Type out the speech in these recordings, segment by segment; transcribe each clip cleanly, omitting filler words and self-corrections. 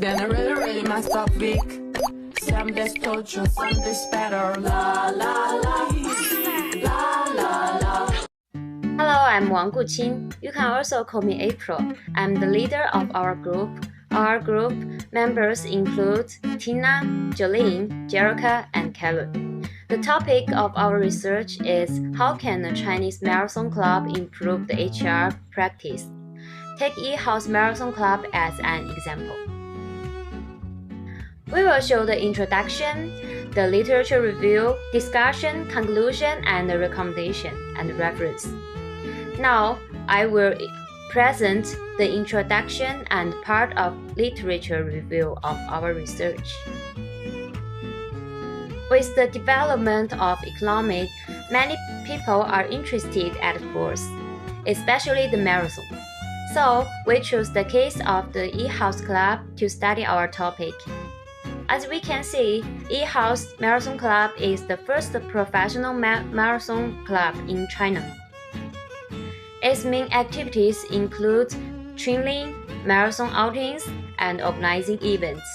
generally ready my topic. Some this torture, some this better. La la la, la la la. Hello, I'm Wang Guqin. You can also call me April. I'm the leader of our group. Our group members include Tina, Jolene, Jerica, and Kevin. The topic of our research is how can a Chinese marathon club improve the HR practice? Take Yihao's Marathon Club as an example. We will show the introduction, the literature review, discussion, conclusion, and the recommendation and reference. Now, I will present the introduction and part of literature review of our research. With the development of economy, many people are interested at sports, especially the marathon. So, we chose the case of the Yihao's Club to study our topic. As we can see, Yihao's Marathon Club is the first professional marathon club in China. Its main activities include training, marathon outings, and organizing events.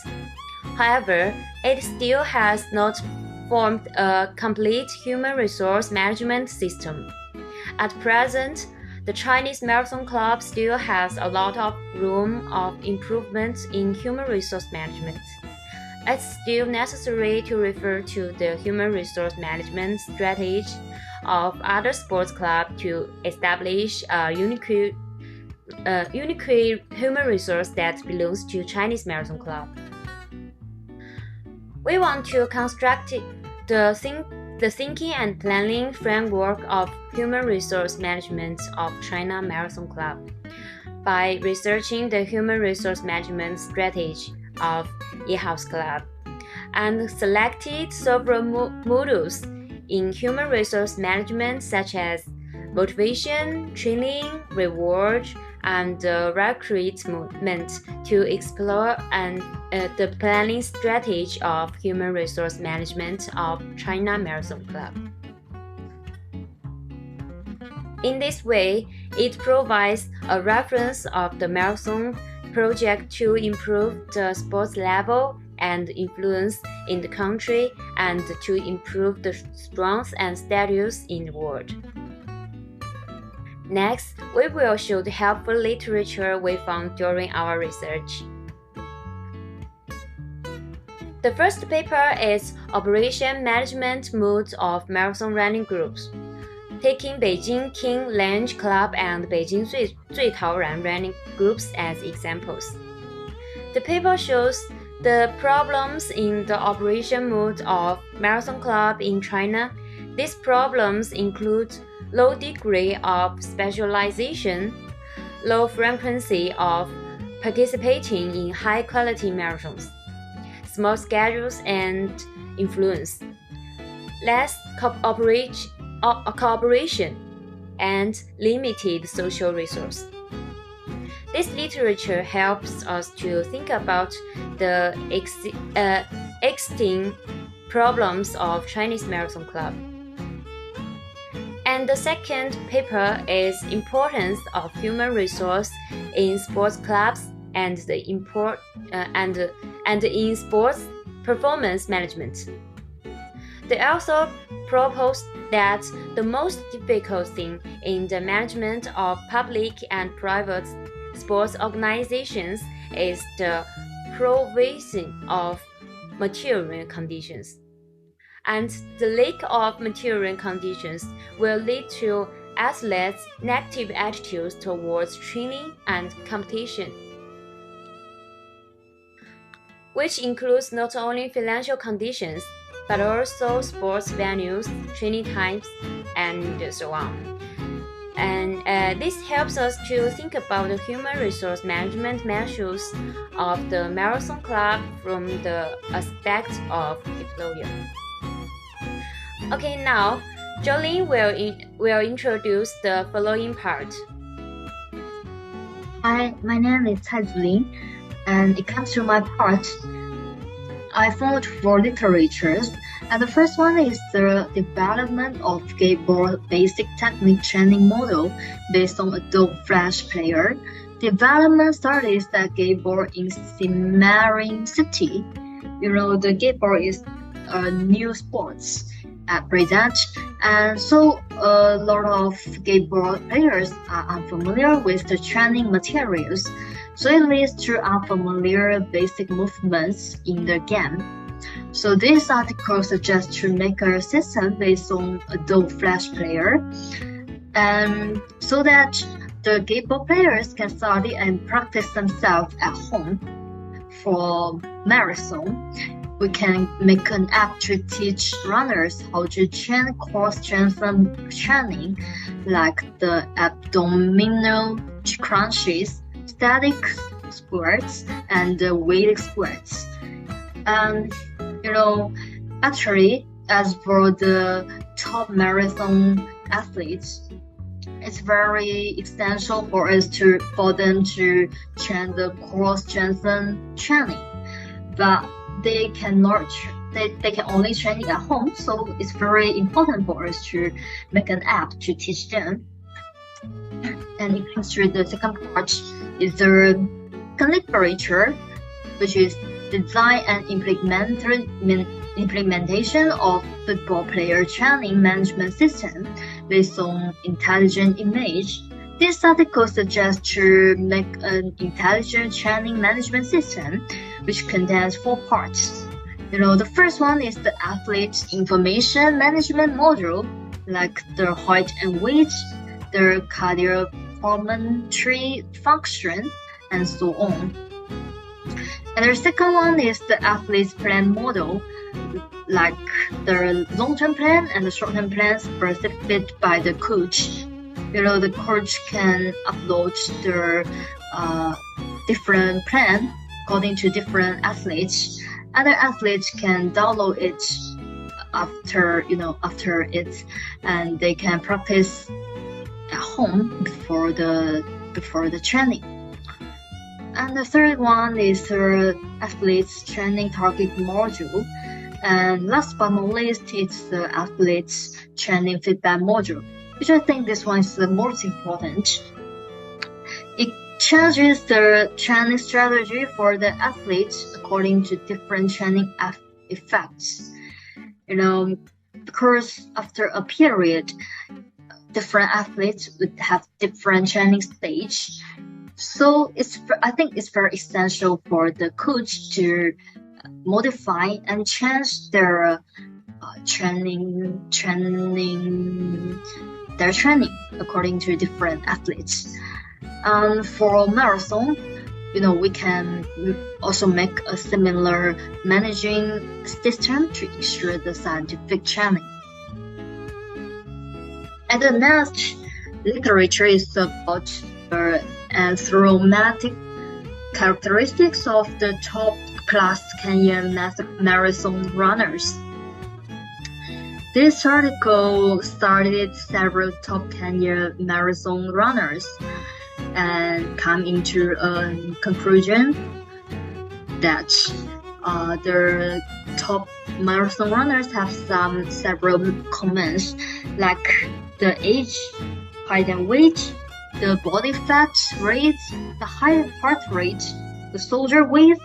However, it still has not formed a complete human resource management system. At present, the Chinese Marathon Club still has a lot of room of improvement in human resource management. It's still necessary to refer to the human resource management strategy of other sports clubs to establish a unique human resource that belongs to Chinese Marathon Club. We want to construct the thinking and planning framework of human resource management of China Marathon Club by researching the human resource management strategy of Yihao's Club and selected several modules in human resource management such as motivation, training, reward, and recruitment to explore the planning strategy of human resource management of China Marathon Club. In this way, it provides a reference of the marathon project to improve the sports level and influence in the country and to improve the strength and status in the world. Next, we will show the helpful literature we found during our research. The first paper is Operation Management Mode of Marathon Running Groups, taking Beijing King Lange Club and Beijing Zui Taoran running groups as examples. The paper shows the problems in the operation mode of Marathon Club in China. These problems include low degree of specialization, low frequency of participating in high-quality marathons, small schedules and influence, less cooperation, and limited social resource. This literature helps us to think about the existing problems of Chinese Marathon Club. And the second paper is Importance of Human Resource in Sports Clubs and in Sports Performance Management. They also proposed that the most difficult thing in the management of public and private sports organizations is the provision of material conditions. And the lack of material conditions will lead to athletes' negative attitudes towards training and competition, which includes not only financial conditions, but also sports venues, training times, and so on. And this helps us to think about the human resource management measures of the Marathon Club from the aspect of employer. Okay, now Jolene will introduce the following part. Hi, my name is Cai Zulin, and it comes to my part. I found 4 literatures, and the first one is the development of skateboard basic technique training model based on Adobe Flash Player. development started at skateboard in Semarang City. The skateboard is a new sports at present, and so a lot of skateboard players are unfamiliar with the training materials, so it leads to unfamiliar basic movements in the game. So this article suggests to make a system based on Adobe Flash Player, and so that the skateboard players can study and practice themselves at home. For marathon, we can make an app to teach runners how to train core strength training, like the abdominal crunches, static squats, and the weight squats. Actually, as for the top marathon athletes, it's very essential for them to train the core strength training, but they can only train it at home, so it's very important for us to make an app to teach them. And it comes to the second part is the literature, which is design and implementation of football player training management system based on intelligent image. This article suggests to make an intelligent training management system which contains 4 parts. The first one is the athlete information management module, like the height and weight, the cardiopulmonary function, and so on. And the second one is the athlete's plan model, like the long-term plan and the short-term plans specified by the coach. The coach can upload the different plan according to different athletes. Other athletes can download it after it, and they can practice at home before the training. And the third one is the athlete's training target module. And last but not least, it's the athlete's training feedback module, which I think this one is the most important. It changes the training strategy for the athletes according to different training effects. Because after a period, different athletes would have different training stage. So I think it's very essential for the coach to modify and change their training according to different athletes. And for marathon, we can also make a similar managing system to ensure the scientific training. And the next literature is about the anthromatic characteristics of the top class Kenyan marathon runners. This article studied several top Kenyan marathon runners and come into a conclusion that the top marathon runners have several comments, like the age, height and weight, the body fat rate, the heart rate, the shoulder width,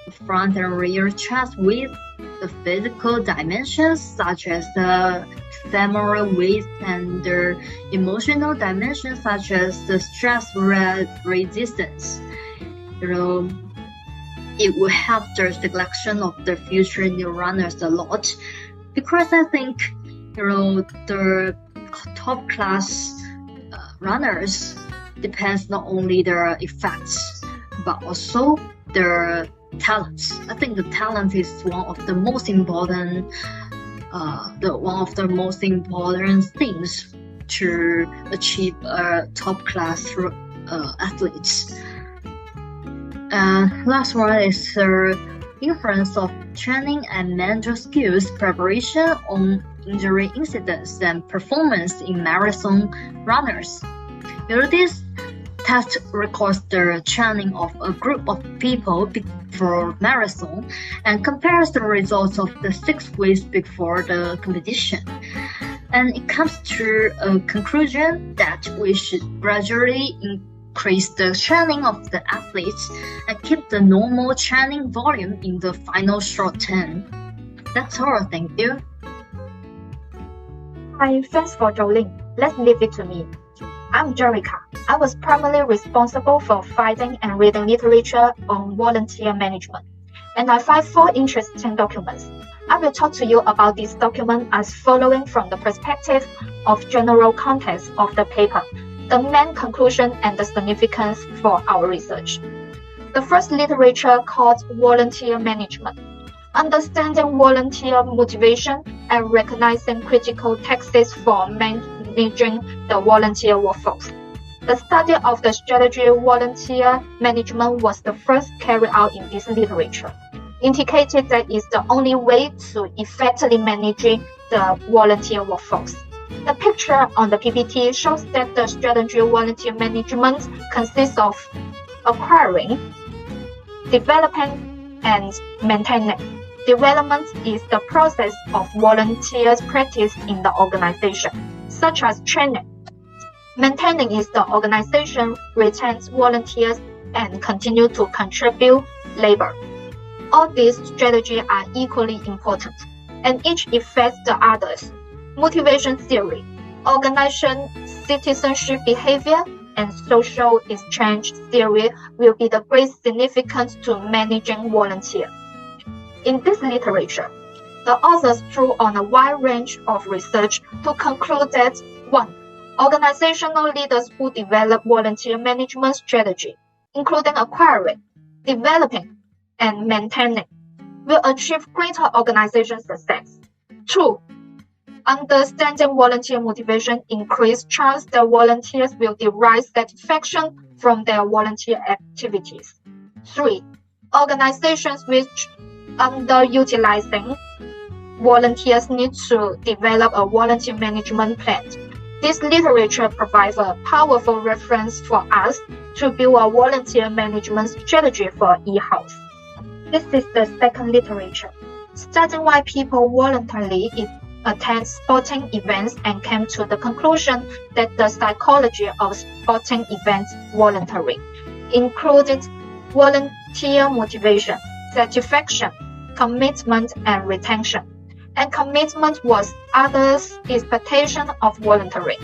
the front and rear chest width, the physical dimensions such as the femoral width, and the emotional dimensions such as the stress resistance. It will help the selection of the future new runners a lot, because I think the top class runners depends not only their effects but also their talents. I think the talent is one of the most important things to achieve top class athletes. Last one is the influence of training and mental skills preparation on injury incidents and performance in marathon runners. This test records the training of a group of people before marathon and compares the results of the 6 weeks before the competition. And it comes to a conclusion that we should gradually increase the training of the athletes and keep the normal training volume in the final short term. That's all, thank you. Hi, thanks for Jolene. Let's leave it to me. I'm Jerica. I was primarily responsible for finding and reading literature on volunteer management, and I find 4 interesting documents. I will talk to you about these documents as following from the perspective of general context of the paper, the main conclusion and the significance for our research. The first literature called Volunteer Management, Understanding Volunteer Motivation and Recognizing Critical Texts for Managing the Volunteer Workforce. The study of the strategy volunteer management was the first carried out in this literature, indicated that it's the only way to effectively manage the volunteer workforce. The picture on the PPT shows that the strategy volunteer management consists of acquiring, developing, and maintaining. Development is the process of volunteers' practice in the organization, such as training. Maintaining is the organization retains volunteers and continue to contribute labor. All these strategies are equally important, and each affects the others. Motivation theory, organization, citizenship behavior, and social exchange theory will be the great significance to managing volunteers. In this literature, the authors drew on a wide range of research to conclude that 1. Organizational leaders who develop volunteer management strategy, including acquiring, developing, and maintaining, will achieve greater organization success. 2. Understanding volunteer motivation increases chance that volunteers will derive satisfaction from their volunteer activities. 3. Organizations which underutilizing volunteers need to develop a volunteer management plan. This literature provides a powerful reference for us to build a volunteer management strategy for eHouse. This is the second literature, studying why people voluntarily attend sporting events and came to the conclusion that the psychology of sporting events voluntary included volunteer motivation, satisfaction, commitment, and retention. And commitment was others' expectation of voluntary.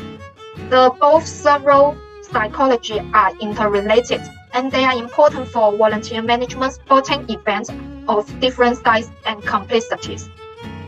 Both several psychology are interrelated, and they are important for volunteer management sporting events of different sizes and complexities.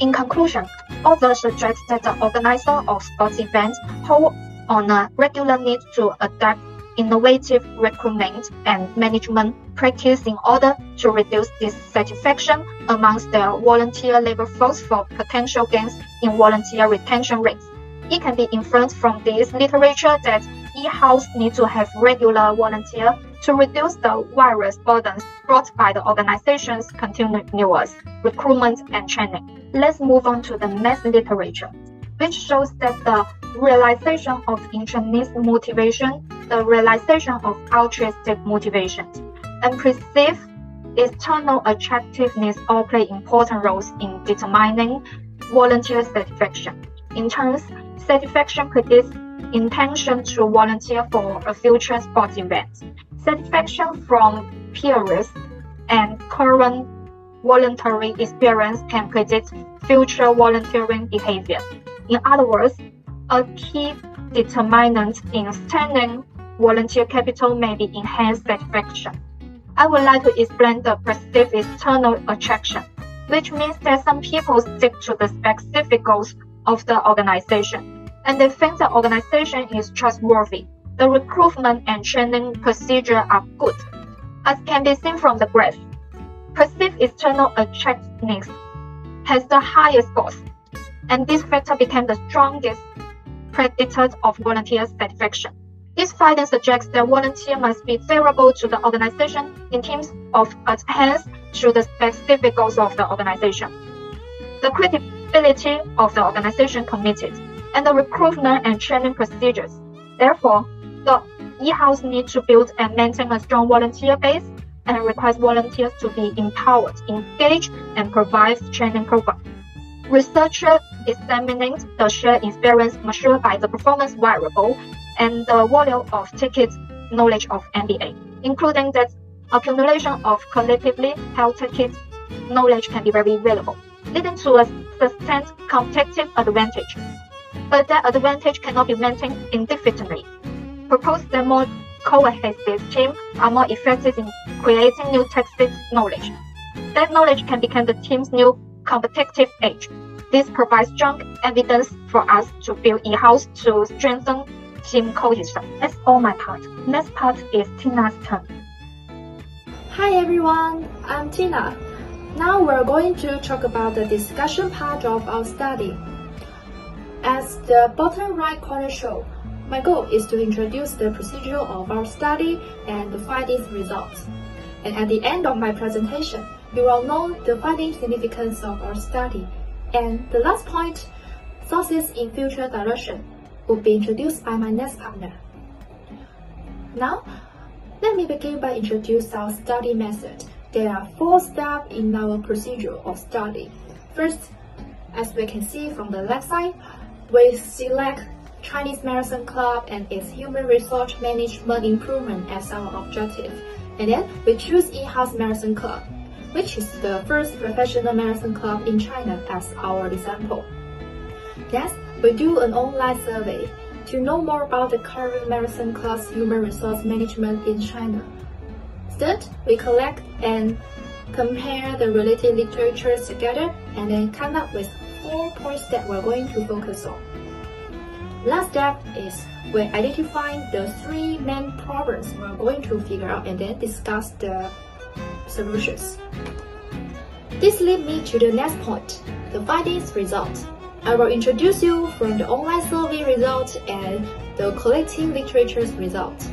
In conclusion, authors suggest that the organizer of sports events hold on a regular need to adapt innovative recruitment and management practice in order to reduce dissatisfaction amongst their volunteer labor force for potential gains in volunteer retention rates. It can be inferred from this literature that eHouse needs to have regular volunteers to reduce the various burdens brought by the organization's continuous recruitment and training. Let's move on to the next literature, which shows that the realization of intrinsic motivation, the realization of altruistic motivation, and perceived external attractiveness all play important roles in determining volunteer satisfaction. In turn, satisfaction predicts intention to volunteer for a future sports event. Satisfaction from peers and current voluntary experience can predict future volunteering behavior. In other words, a key determinant in sustaining volunteer capital may be enhanced satisfaction. I would like to explain the perceived external attraction, which means that some people stick to the specific goals of the organization, and they think the organization is trustworthy. The recruitment and training procedures are good. As can be seen from the graph, perceived external attractiveness has the highest scores, and this factor became the strongest predictor of volunteer satisfaction. This finding suggests that volunteers must be favorable to the organization in terms of adherence to the specific goals of the organization, the credibility of the organization committed, and the recruitment and training procedures. Therefore, the eHouse needs to build and maintain a strong volunteer base and requires volunteers to be empowered, engaged, and provide training programs. Researchers examining the shared experience measured by the performance variable and the volume of tickets knowledge of MBA, including that accumulation of collectively held knowledge can be very valuable, leading to a sustained competitive advantage. But that advantage cannot be maintained indefinitely. Propose that more cohesive teams are more effective in creating new tacit knowledge. That knowledge can become the team's new competitive edge. This provides strong evidence for us to build in-house to strengthen team cohesion. That's all my part. Next part is Tina's turn. Hi everyone, I'm Tina. Now we're going to talk about the discussion part of our study. As the bottom right corner shows, my goal is to introduce the procedure of our study and the findings results. And at the end of my presentation, you will know the finding significance of our study. And the last point, sources in future direction, will be introduced by my next partner. Now, let me begin by introducing our study method. There are 4 steps in our procedure of study. First, as we can see from the left side, we select Chinese Marathon Club and its human resource management improvement as our objective. And then we choose in-house Marathon Club, which is the first professional marathon club in China as our example. Next, we do an online survey to know more about the current marathon club's human resource management in China. Third, we collect and compare the related literature together and then come up with 4 points that we're going to focus on. Last step is we identify the 3 main problems we're going to figure out and then discuss the solutions. This leads me to the next point, the findings result. I will introduce you from the online survey result and the collecting literature's result.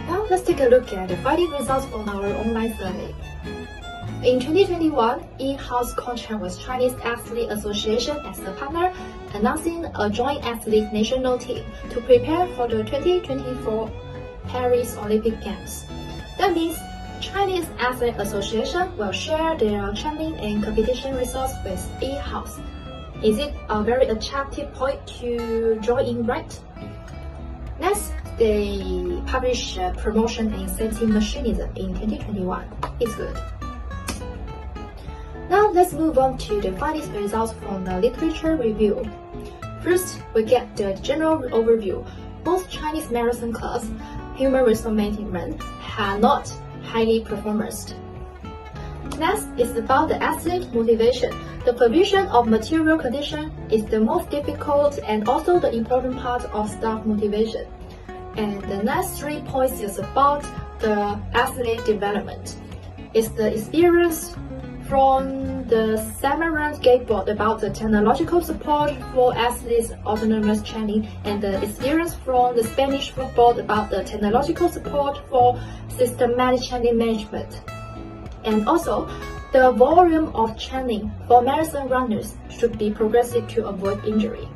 Now let's take a look at the finding results from our online survey. In 2021, in-house contract with Chinese Athlete Association as the partner, announcing a joint athlete national team to prepare for the 2024 Paris Olympic Games. That means Chinese Athlete Association will share their training and competition results with in-house. Is it a very attractive point to join in, right? Next, they publish promotion and incentive mechanism in 2021. It's good. Now let's move on to the findings results from the literature review. First, we get the general overview. Most Chinese marathon clubs, human resource management, are not highly performers. Next is about the athlete motivation. The provision of material condition is the most difficult and also the important part of staff motivation. And the next 3 points is about the athlete development. It's the experience from the Samaran Skateboard about the technological support for athletes' autonomous training and the experience from the Spanish football about the technological support for systematic training management. And also, the volume of training for marathon runners should be progressive to avoid injury.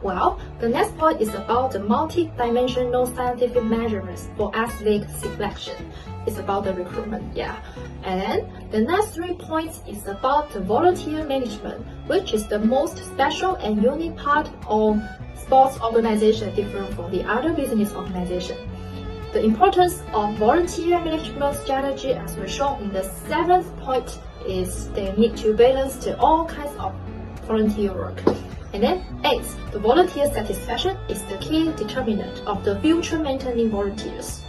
Well, the next point is about the multi-dimensional scientific measurements for athlete selection. It's about the recruitment, yeah. And then the next 3 points is about the volunteer management, which is the most special and unique part of sports organization different from the other business organization. The importance of volunteer management strategy, as we shown in the 7th point, is they need to balance to all kinds of volunteer work. And then 8th, the volunteer satisfaction is the key determinant of the future maintaining volunteers.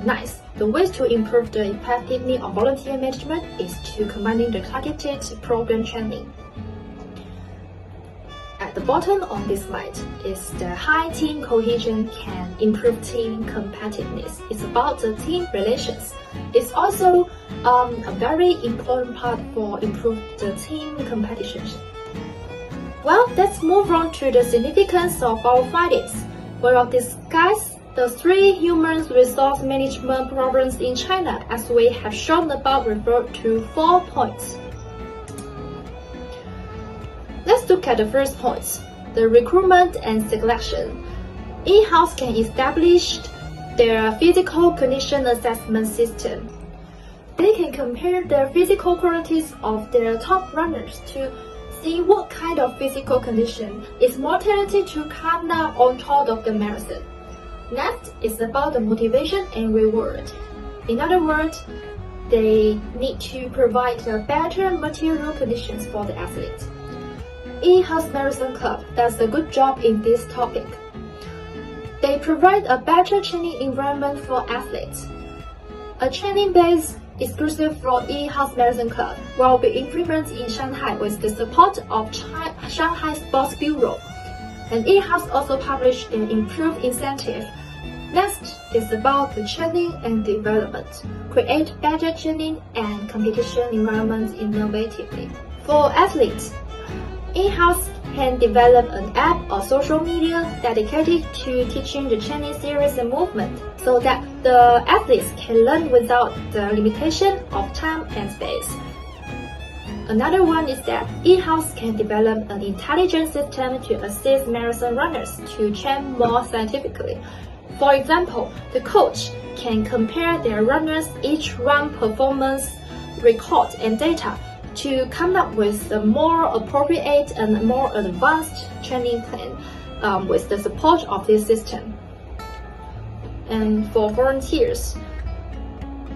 9th, the ways to improve the effectiveness of volunteer management is to combining the targeted program training. At the bottom on this slide is the high team cohesion can improve team competitiveness. It's about the team relations. It's also a very important part for improve the team competition. Well, let's move on to the significance of our findings. We will discuss the 3 human resource management problems in China, as we have shown above, refer to 4 points. Let's look at the first point, the recruitment and selection. In-house can establish their physical condition assessment system. They can compare the physical qualities of their top runners to see what kind of physical condition is more talented to come down on top of the marathon. Next is about the motivation and reward. In other words, they need to provide better material conditions for the athlete. E-House Marathon Club does a good job in this topic. They provide a better training environment for athletes. A training base exclusive for E-House Marathon Club will be implemented in Shanghai with the support of Shanghai Sports Bureau. And E-House also published an improved incentive. Next is about the training and development. Create better training and competition environments innovatively. For athletes, E-House can develop an app or social media dedicated to teaching the training series and movement so that the athletes can learn without the limitation of time and space. Another one is that E-House can develop an intelligent system to assist marathon runners to train more scientifically. For example, the coach can compare their runners' each run performance record and data to come up with a more appropriate and more advanced training plan with the support of this system. And for volunteers,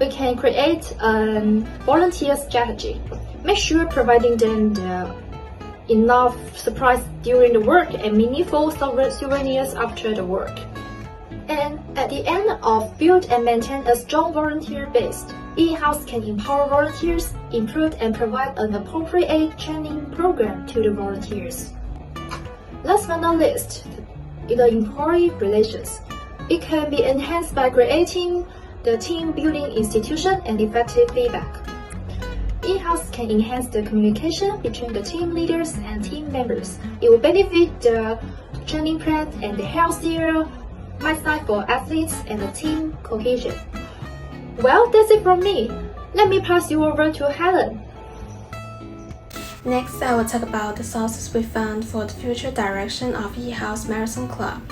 we can create a volunteer strategy. Make sure providing them enough surprise during the work and meaningful souvenirs after the work. And at the end of build and maintain a strong volunteer base, E-House can empower volunteers, improve and provide an appropriate training program to the volunteers. Last but not least, the employee relations. It can be enhanced by creating the team building institution and effective feedback. E-House can enhance the communication between the team leaders and team members. It will benefit the training plan and the healthier mindset for athletes and the team cohesion. Well, that's it from me. Let me pass you over to Helen. Next, I will talk about the sources we found for the future direction of E-House Marathon Club.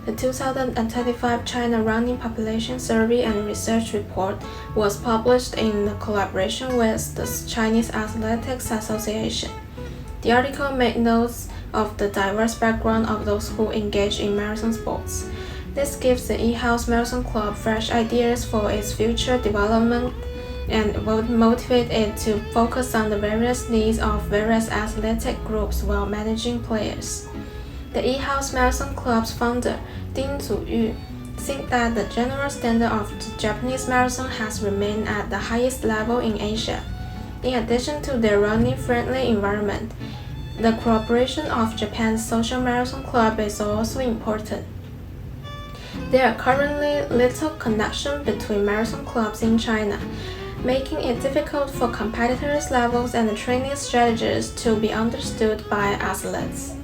The 2025 China Running Population Survey and Research Report was published in collaboration with the Chinese Athletics Association. The article made notes of the diverse background of those who engage in marathon sports. This gives the E-House Marathon Club fresh ideas for its future development and will motivate it to focus on the various needs of various athletic groups while managing players. The E-House Marathon Club's founder, Ding Zuyu, thinks that the general standard of the Japanese marathon has remained at the highest level in Asia. In addition to their running-friendly environment, the cooperation of Japan's Social Marathon Club is also important. There are currently little connection between marathon clubs in China, making it difficult for competitors' levels and training strategies to be understood by athletes.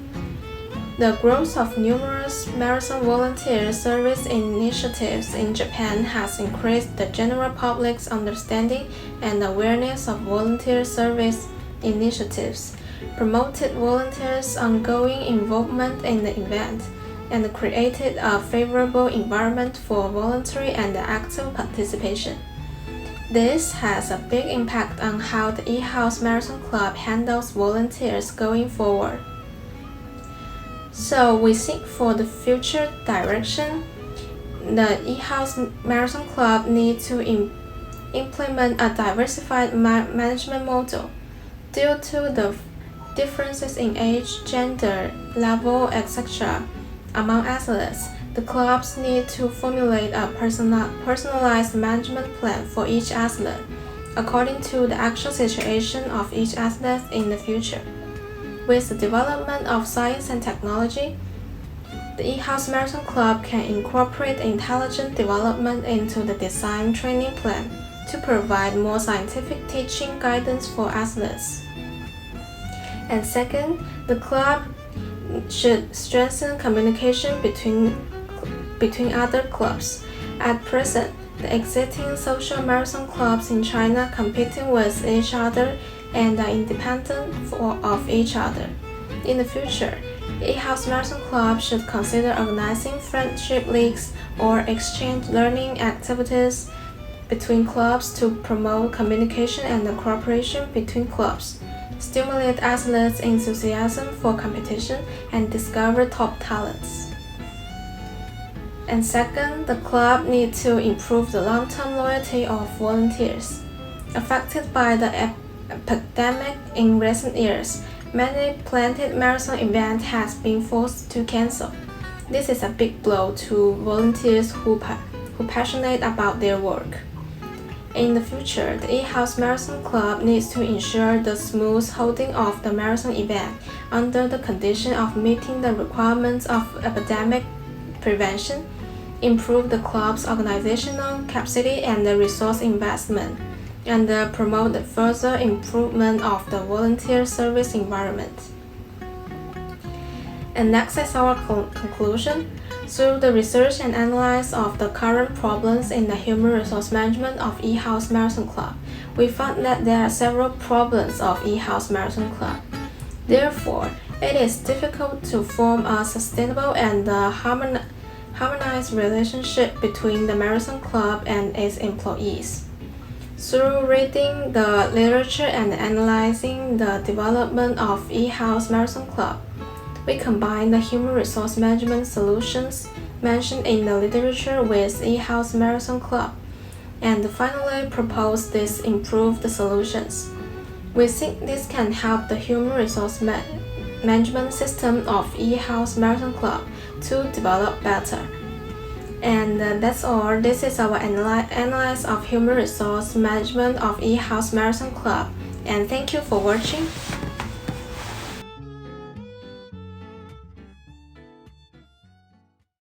The growth of numerous marathon volunteer service initiatives in Japan has increased the general public's understanding and awareness of volunteer service initiatives, promoted volunteers' ongoing involvement in the event, and created a favorable environment for voluntary and active participation. This has a big impact on how the E-House Marathon Club handles volunteers going forward. So we think for the future direction, the E-House Marathon Club needs to implement a diversified management model. Due to the differences in age, gender, level, etc. among athletes, the clubs need to formulate a personalized management plan for each athlete, according to the actual situation of each athlete in the future. With the development of science and technology, the E-House Marathon Club can incorporate intelligent development into the design training plan to provide more scientific teaching guidance for athletes. And second, the club should strengthen communication between other clubs. At present, the existing social marathon clubs in China competing with each other and are independent of each other. In the future, the E-House Marathon Club should consider organizing friendship leagues or exchange learning activities between clubs to promote communication and cooperation between clubs. stimulate athletes' enthusiasm for competition, and discover top talents. And second, the club needs to improve the long-term loyalty of volunteers. Affected by the epidemic in recent years, many planned marathon events have been forced to cancel. This is a big blow to volunteers who passionate about their work. In the future, the E-House Marathon Club needs to ensure the smooth holding of the marathon event under the condition of meeting the requirements of epidemic prevention, improve the club's organizational capacity and the resource investment, and promote the further improvement of the volunteer service environment. And next is our conclusion. Through the research and analysis of the current problems in the human resource management of E-House Marathon Club, we found that there are several problems of E-House Marathon Club. Therefore, it is difficult to form a sustainable and harmonized relationship between the Marathon Club and its employees. Through reading the literature and analyzing the development of E-House Marathon Club, we combine the human resource management solutions mentioned in the literature with E-House Marathon Club, and finally propose these improved solutions. We think this can help the human resource management system of E-House Marathon Club to develop better. And that's all. This is our analysis of human resource management of E-House Marathon Club, and thank you for watching.